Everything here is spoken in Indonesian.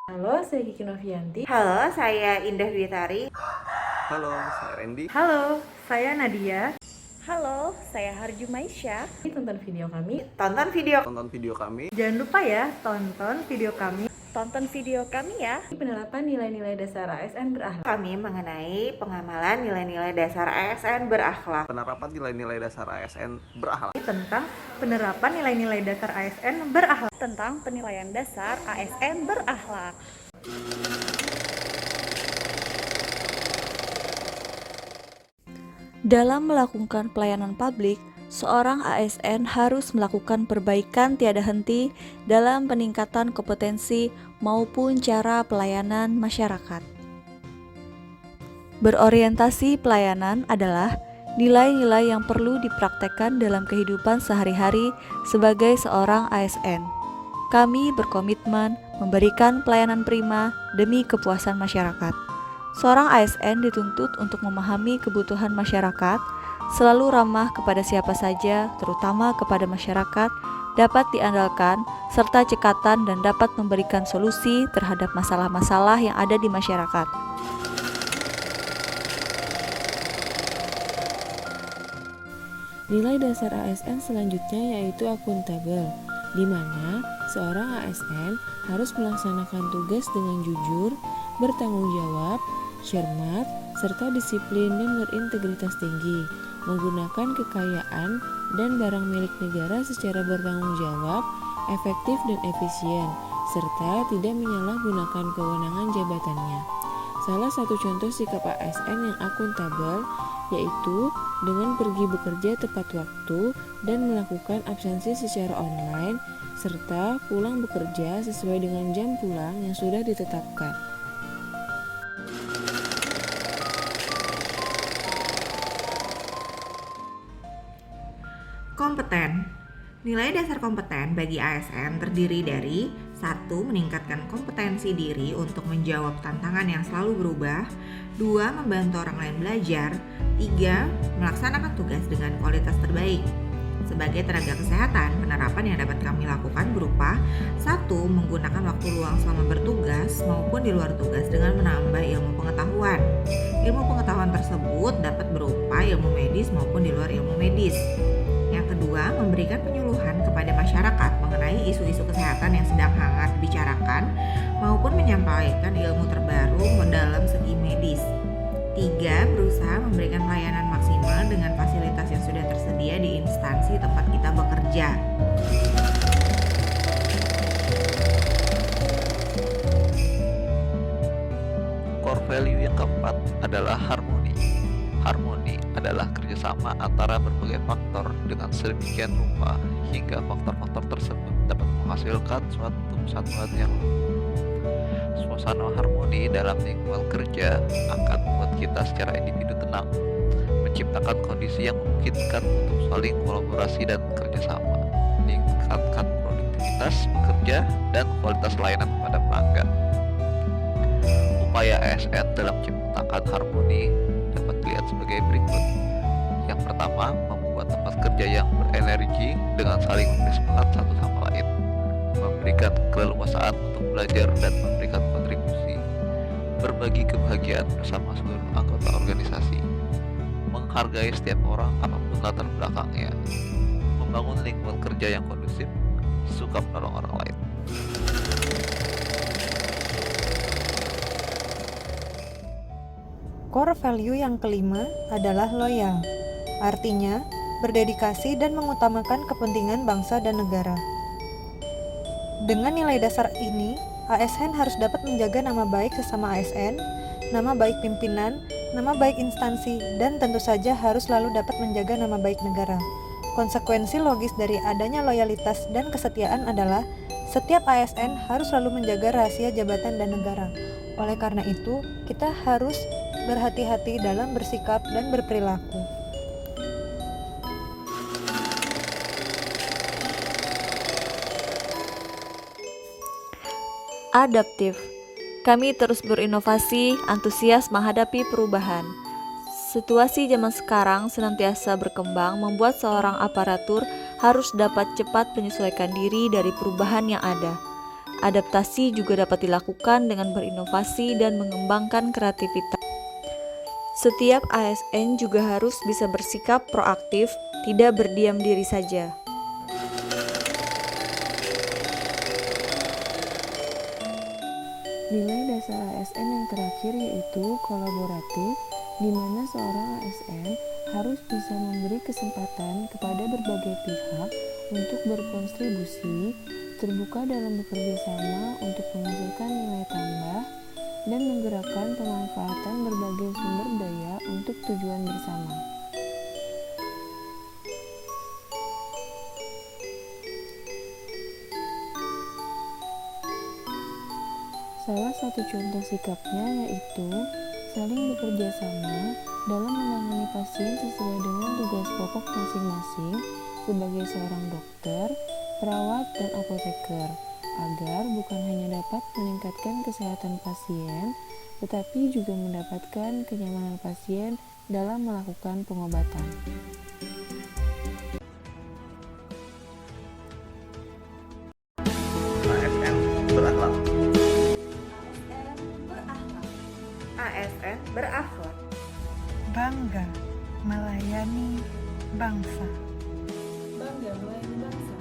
Halo, saya Kiki Novianti. Halo, saya Indah Dwitari. Halo, saya Randy. Halo, saya Nadia. Halo, saya Harju Maisha. Tonton video kami. Tonton video kami. Jangan lupa ya, tonton video kami. Tonton video kami ya. Penerapan nilai-nilai dasar ASN berakhlak. Kami mengenai pengamalan nilai-nilai dasar ASN berakhlak. Penerapan nilai-nilai dasar ASN berakhlak. Tentang penerapan nilai-nilai dasar ASN berakhlak. Tentang penilaian dasar ASN berakhlak. Dalam melakukan pelayanan publik, seorang ASN harus melakukan perbaikan tiada henti dalam peningkatan kompetensi maupun cara pelayanan masyarakat. Berorientasi pelayanan adalah nilai-nilai yang perlu dipraktekkan dalam kehidupan sehari-hari sebagai seorang ASN. Kami berkomitmen memberikan pelayanan prima demi kepuasan masyarakat. Seorang ASN dituntut untuk memahami kebutuhan masyarakat, selalu ramah kepada siapa saja, terutama kepada masyarakat, dapat diandalkan, serta cekatan dan dapat memberikan solusi terhadap masalah-masalah yang ada di masyarakat. Nilai dasar ASN selanjutnya yaitu akuntabel, di mana seorang ASN harus melaksanakan tugas dengan jujur, bertanggung jawab, cermat, serta disiplin dan berintegritas tinggi, menggunakan kekayaan dan barang milik negara secara bertanggung jawab, efektif dan efisien, serta tidak menyalahgunakan kewenangan jabatannya. Salah satu contoh sikap ASN yang akuntabel yaitu dengan pergi bekerja tepat waktu dan melakukan absensi secara online, serta pulang bekerja sesuai dengan jam pulang yang sudah ditetapkan. Kompeten. Nilai dasar kompeten bagi ASN terdiri dari 1. Meningkatkan kompetensi diri untuk menjawab tantangan yang selalu berubah. 2. Membantu orang lain belajar. 3. Melaksanakan tugas dengan kualitas terbaik. Sebagai tenaga kesehatan, penerapan yang dapat kami lakukan berupa 1. Menggunakan waktu luang selama bertugas maupun di luar tugas dengan menambah ilmu pengetahuan. Ilmu pengetahuan tersebut dapat berupa ilmu medis maupun di luar ilmu medis. Yang kedua, memberikan penyuluhan kepada masyarakat mengenai isu-isu kesehatan yang sedang hangat dibicarakan maupun menyampaikan ilmu terbaru dalam segi medis. 3. Berusaha memberikan pelayanan maksimal dengan fasilitas yang sudah tersedia di instansi tempat kita bekerja. Core value yang keempat adalah harmoni. Harmoni adalah kerjasama antara berbagai faktor dengan sedemikian rupa hingga faktor-faktor tersebut dapat menghasilkan suatu kesatuan yang suasana harmoni dalam lingkungan kerja akan membuat kita secara individu tenang, menciptakan kondisi yang memungkinkan untuk saling kolaborasi dan kerjasama, meningkatkan produktivitas bekerja dan kualitas layanan kepada pelanggan. Upaya ASN dalam menciptakan harmoni dapat dilihat sebagai berikut. Yang pertama, membuat tempat kerja yang berenergi dengan saling memberi semangat satu sama lain, memberikan keleluasaan untuk belajar dan memberikan kontribusi, berbagi kebahagiaan bersama seluruh anggota organisasi, menghargai setiap orang apapun latar belakangnya, membangun lingkungan kerja yang kondusif, suka menolong orang lain. Core value yang kelima adalah loyal, artinya berdedikasi dan mengutamakan kepentingan bangsa dan negara. Dengan nilai dasar ini, ASN harus dapat menjaga nama baik sesama ASN, nama baik pimpinan, nama baik instansi, dan tentu saja harus selalu dapat menjaga nama baik negara. Konsekuensi logis dari adanya loyalitas dan kesetiaan adalah setiap ASN harus selalu menjaga rahasia jabatan dan negara. Oleh karena itu, kita harus berhati-hati dalam bersikap dan berperilaku. Adaptif. Kami terus berinovasi, antusias menghadapi perubahan. Situasi zaman sekarang senantiasa berkembang membuat seorang aparatur harus dapat cepat menyesuaikan diri dari perubahan yang ada. Adaptasi juga dapat dilakukan dengan berinovasi dan mengembangkan kreativitas. Setiap ASN juga harus bisa bersikap proaktif, tidak berdiam diri saja. Nilai dasar ASN yang terakhir yaitu kolaboratif, di mana seorang ASN harus bisa memberi kesempatan kepada berbagai pihak untuk berkontribusi, terbuka dalam bekerja sama untuk menghasilkan nilai tambah, dan menggerakkan pemanfaatan berbagai sumber daya untuk tujuan bersama. Salah satu contoh sikapnya yaitu saling bekerja sama dalam menangani pasien sesuai dengan tugas pokok masing-masing sebagai seorang dokter, perawat, dan apoteker, agar bukan hanya dapat meningkatkan kesehatan pasien, tetapi juga mendapatkan kenyamanan pasien dalam melakukan pengobatan. ASN berakhlak. ASN berakhlak. Bangga melayani bangsa. Bangga melayani bangsa.